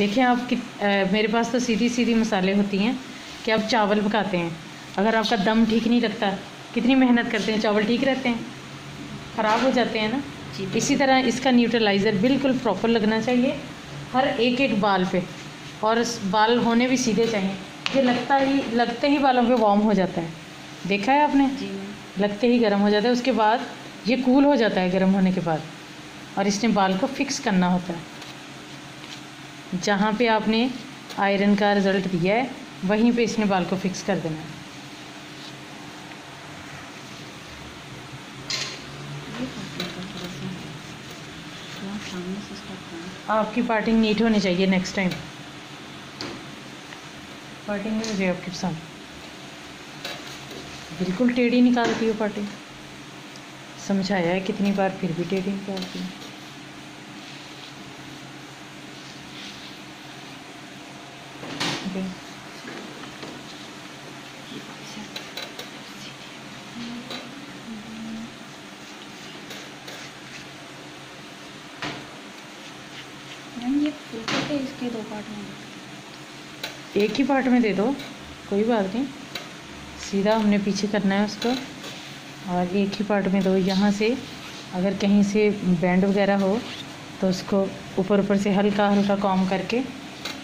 देखें आप कि मेरे पास तो सीधी सीधी मसाले होती हैं कि आप चावल पकाते हैं, अगर आपका दम ठीक नहीं लगता, कितनी मेहनत करते हैं, चावल ठीक रहते हैं, ख़राब हो जाते हैं ना। इसी तरह इसका न्यूट्रलाइज़र बिल्कुल प्रॉपर लगना चाहिए हर एक बाल पे, और बाल होने भी सीधे चाहिए। ये लगते ही बालों पे वार्म हो जाता है, देखा है आपने जी। लगते ही गर्म हो जाता है, उसके बाद ये कूल हो जाता है गर्म होने के बाद, और इसने बाल को फिक्स करना होता है। जहाँ पे आपने आयरन का रिज़ल्ट दिया है वहीं पे इसने बाल को फिक्स कर देना है। आपकी पार्टिंग नीट होनी चाहिए, नेक्स्ट टाइम पार्टिंग नहीं मुझे आपके पसंद, बिल्कुल टेढ़ी निकालती हो पार्टिंग। समझाया है कितनी बार, फिर भी टेढ़ी निकालती है। Okay. ये इसके 2 पार्ट में, एक ही पार्ट में दे दो, कोई बात नहीं, सीधा हमने पीछे करना है उसको, और एक ही पार्ट में दो। यहाँ से अगर कहीं से बैंड वगैरह हो तो उसको ऊपर से हल्का हल्का कॉम करके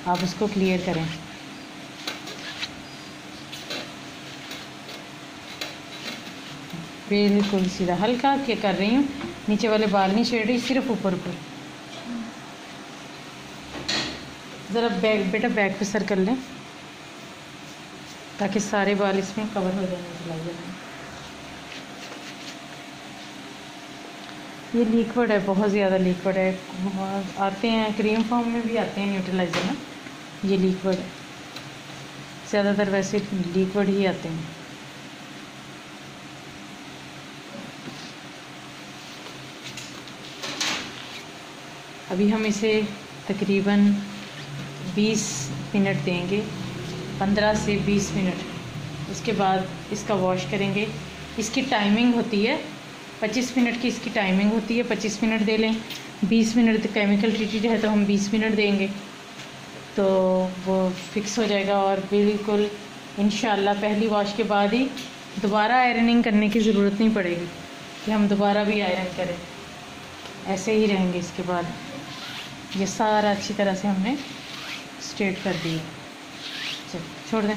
आप उसको क्लियर करें। बिल्कुल सीधा हल्का क्या कर रही हूँ, नीचे वाले बाल नहीं छेड़ रही, सिर्फ ऊपर। ज़रा बेटा बैक पे सर कर लें ताकि सारे बाल इसमें कवर हो जाए। ये लिक्विड है, बहुत ज़्यादा लिक्विड है, आते हैं क्रीम फॉर्म में भी आते हैं न्यूट्रलाइज़र में, ये लिक्विड है, ज़्यादातर वैसे लिक्विड ही आते हैं। अभी हम इसे तकरीबन 20 मिनट देंगे, 15 से 20 मिनट। उसके बाद इसका वॉश करेंगे। इसकी टाइमिंग होती है 25 मिनट की, इसकी टाइमिंग होती है, 25 मिनट दे लें। 20 मिनट केमिकल ट्रीटेड है तो हम 20 मिनट देंगे, तो वो फिक्स हो जाएगा। और बिल्कुल इंशाल्लाह पहली वॉश के बाद ही दोबारा आयरनिंग करने की ज़रूरत नहीं पड़ेगी कि हम दोबारा भी आयरन करें, ऐसे ही रहेंगे इसके बाद। ये सारा अच्छी तरह से हमने स्ट्रेट कर दिया। चल छोड़ दें।